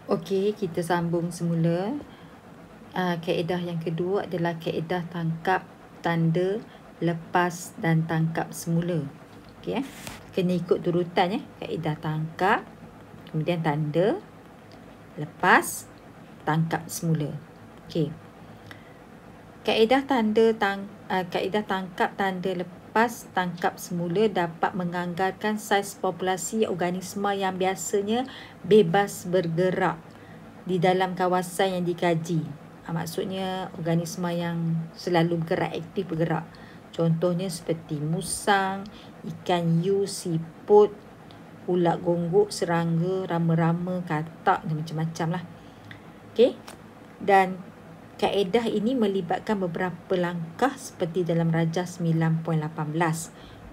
Okey, kita sambung semula. Kaedah yang kedua adalah kaedah tangkap, tanda, lepas dan tangkap semula. Okey, kena ikut urutan kaedah tangkap, kemudian tanda, lepas, tangkap semula. Okey. Kaedah tangkap, tanda, lepas, tangkap semula dapat menganggarkan saiz populasi organisma yang biasanya bebas bergerak di dalam kawasan yang dikaji. Maksudnya organisma yang selalu bergerak, aktif bergerak. Contohnya seperti musang, ikan hiu, siput, ulat gonggok, serangga, rama-rama, katak dan macam-macam lah. Okey. Dan kaedah ini melibatkan beberapa langkah seperti dalam Rajah 9.18.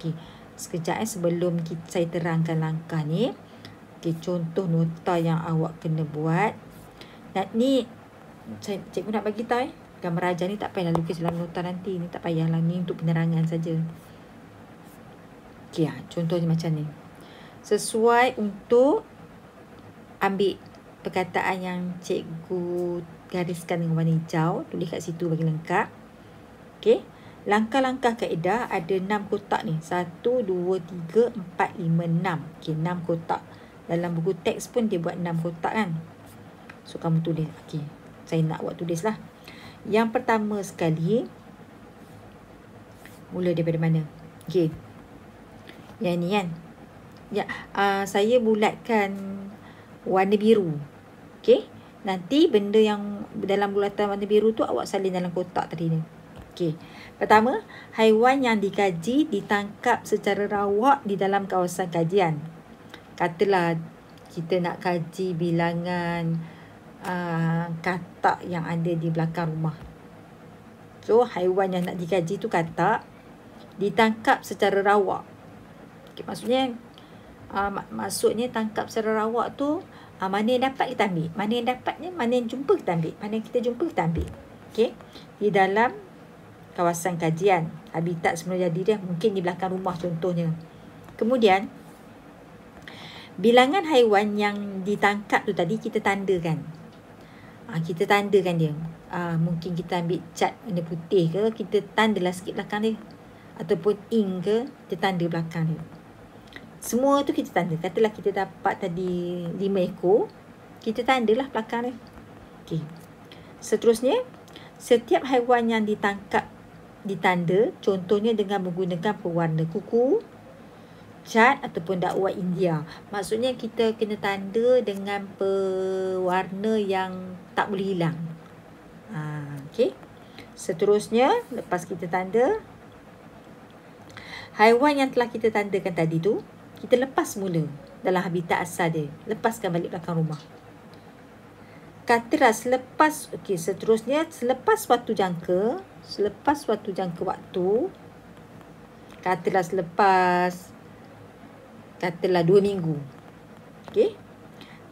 Okey. Sekejap sebelum saya terangkan langkah ni. Okey, contoh nota yang awak kena buat. Ni cikgu nak bagi tahu gambar rajah ni tak payahlah lukis dalam nota nanti. Ni tak payahlah, ni untuk penerangan saja. Okey, contohnya macam ni. Sesuai untuk ambil perkataan yang cikgu gariskan dengan warna hijau, tulis kat situ bagi lengkap. Okey. Langkah-langkah kaedah ada 6 kotak ni. 1, 2, 3, 4, 5, 6. Okey, 6 kotak. Dalam buku teks pun dia buat 6 kotak kan. So, kamu tulis. Okey. Saya nak awak tulislah. Yang pertama sekali, mula daripada mana? Okey. Yang ni kan. Ya, saya bulatkan warna biru. Okey. Nanti benda yang dalam bulatan warna biru tu awak salin dalam kotak tadi ni. Okey. Pertama, haiwan yang dikaji ditangkap secara rawak di dalam kawasan kajian. Katalah kita nak kaji bilangan katak yang ada di belakang rumah. So, haiwan yang nak dikaji tu katak ditangkap secara rawak. Okay, maksudnya tangkap secara rawak tu mana yang dapat kita ambil, mana yang jumpa kita ambil, mana yang kita jumpa kita ambil. Okey, di dalam kawasan kajian, habitat semula jadi dia mungkin di belakang rumah contohnya. Kemudian bilangan haiwan yang ditangkap tu tadi kita tandakan. Kita tandakan dia. Mungkin kita ambil cat warna putih ke, kita tandalah sikit belakang dia. Ataupun ink ke, kita tanda belakang dia. Semua tu kita tanda. Katalah kita dapat tadi 5 ekor, kita tandalah belakang dia. Okey. Seterusnya, setiap haiwan yang ditangkap ditanda, contohnya dengan menggunakan pewarna kuku, cat ataupun dakwah India. Maksudnya kita kena tanda dengan pewarna yang tak boleh hilang. Okey. Seterusnya, lepas kita tanda, haiwan yang telah kita tandakan tadi tu, kita lepas mula dalam habitat asal dia. Lepaskan balik belakang rumah. Katalah selepas, seterusnya, selepas waktu jangka waktu, katalah 2 minggu. Okey.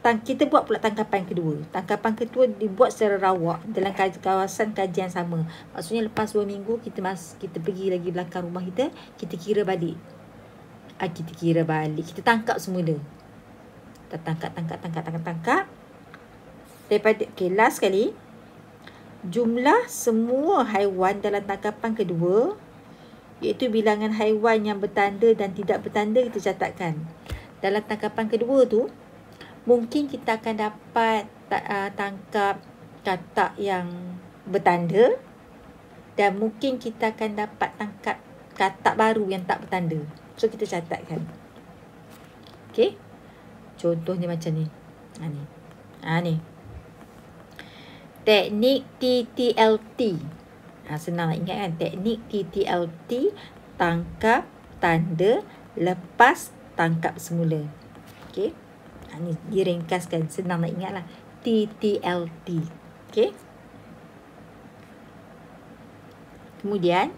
Kita buat pula tangkapan kedua. Tangkapan kedua dibuat secara rawak dalam kawasan kajian sama. Maksudnya lepas 2 minggu kita pergi lagi belakang rumah kita, kita kira balik. Kita tangkap semula. Kita tangkap. Daripada last sekali, jumlah semua haiwan dalam tangkapan kedua, iaitu bilangan haiwan yang bertanda dan tidak bertanda, kita catatkan. Dalam tangkapan kedua tu, mungkin kita akan dapat tangkap katak yang bertanda, dan mungkin kita akan dapat tangkap katak baru yang tak bertanda. So, kita catatkan. Okey. Contohnya macam ni. Ni. Teknik TTLT. Senang nak ingat kan? Teknik TTLT, tangkap, tanda, lepas, tangkap semula. Okey. Ni diringkaskan, senang nak ingat lah. TTLT. Okey. Kemudian,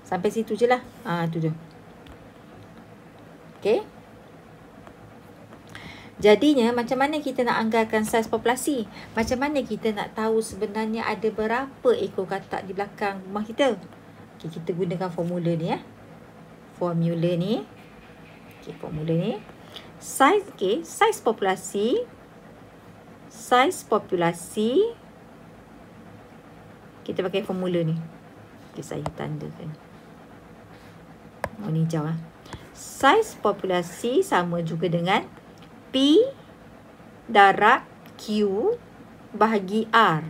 sampai situ je lah. Tu je. Okey. Jadinya macam mana kita nak anggarkan saiz populasi? Macam mana kita nak tahu sebenarnya ada berapa ekor katak di belakang rumah kita? Okay, kita gunakan formula ni ya. Formula ni. Okay, formula ni. Saiz, okay, saiz populasi. Saiz populasi. Kita pakai formula ni. Okay, saya tandakan. Oh, ni hijau lah. Saiz populasi sama juga dengan P darab Q bahagi R.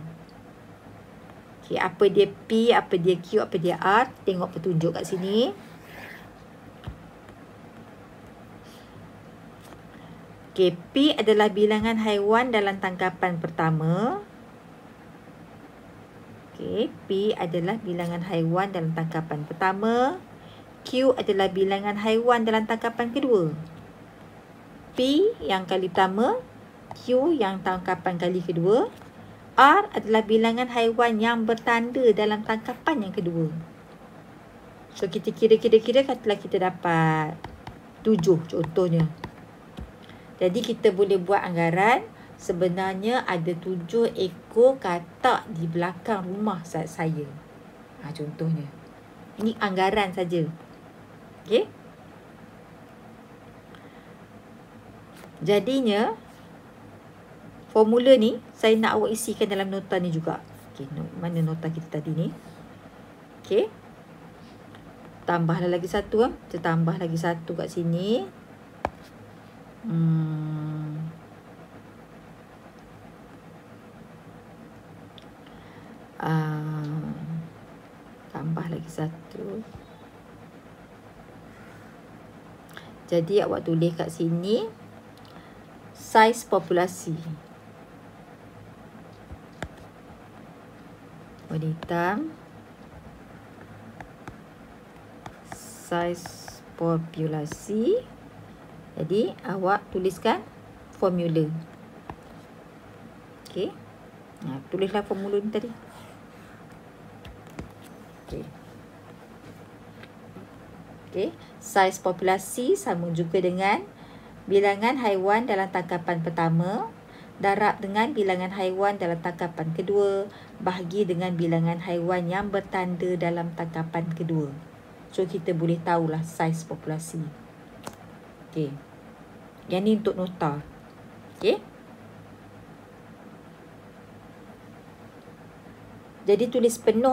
Okay, apa dia P, apa dia Q, apa dia R. Tengok petunjuk kat sini. Okay, P adalah bilangan haiwan dalam tangkapan pertama. Okay, P adalah bilangan haiwan dalam tangkapan pertama. Q adalah bilangan haiwan dalam tangkapan kedua. P yang kali pertama, Q yang tangkapan kali kedua. R adalah bilangan haiwan yang bertanda dalam tangkapan yang kedua. So, kita kira-kira katalah kita dapat 7 contohnya. Jadi, kita boleh buat anggaran sebenarnya ada 7 ekor katak di belakang rumah saya. Contohnya. Ini anggaran saja. Okey. Jadinya, formula ni saya nak awak isikan dalam nota ni juga. Okey, mana nota kita tadi ni? Okey. Tambahlah lagi satu. Kita tambah lagi satu kat sini. Tambah lagi satu. Jadi awak tulis kat sini saiz populasi. Warna hitam. Saiz populasi. Jadi awak tuliskan formula. Okey. Tulislah formula ni tadi. Okey. Okey, saiz populasi sama juga dengan bilangan haiwan dalam tangkapan pertama darab dengan bilangan haiwan dalam tangkapan kedua bahagi dengan bilangan haiwan yang bertanda dalam tangkapan kedua. So, kita boleh tahulah saiz populasi. Okey. Yang ni untuk nota. Okey. Jadi, tulis penuh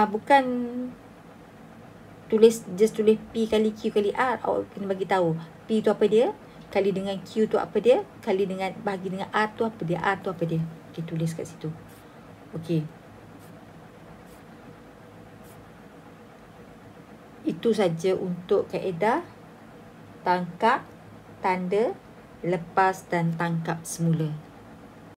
bukan tulis P kali Q kali R. Awak kena bagi tahu P tu apa dia, kali dengan Q tu apa dia, kali dengan bahagi dengan R tu apa dia, R tu apa dia. Okey, tulis kat situ. Okey. Itu saja untuk kaedah tangkap, tanda, lepas dan tangkap semula.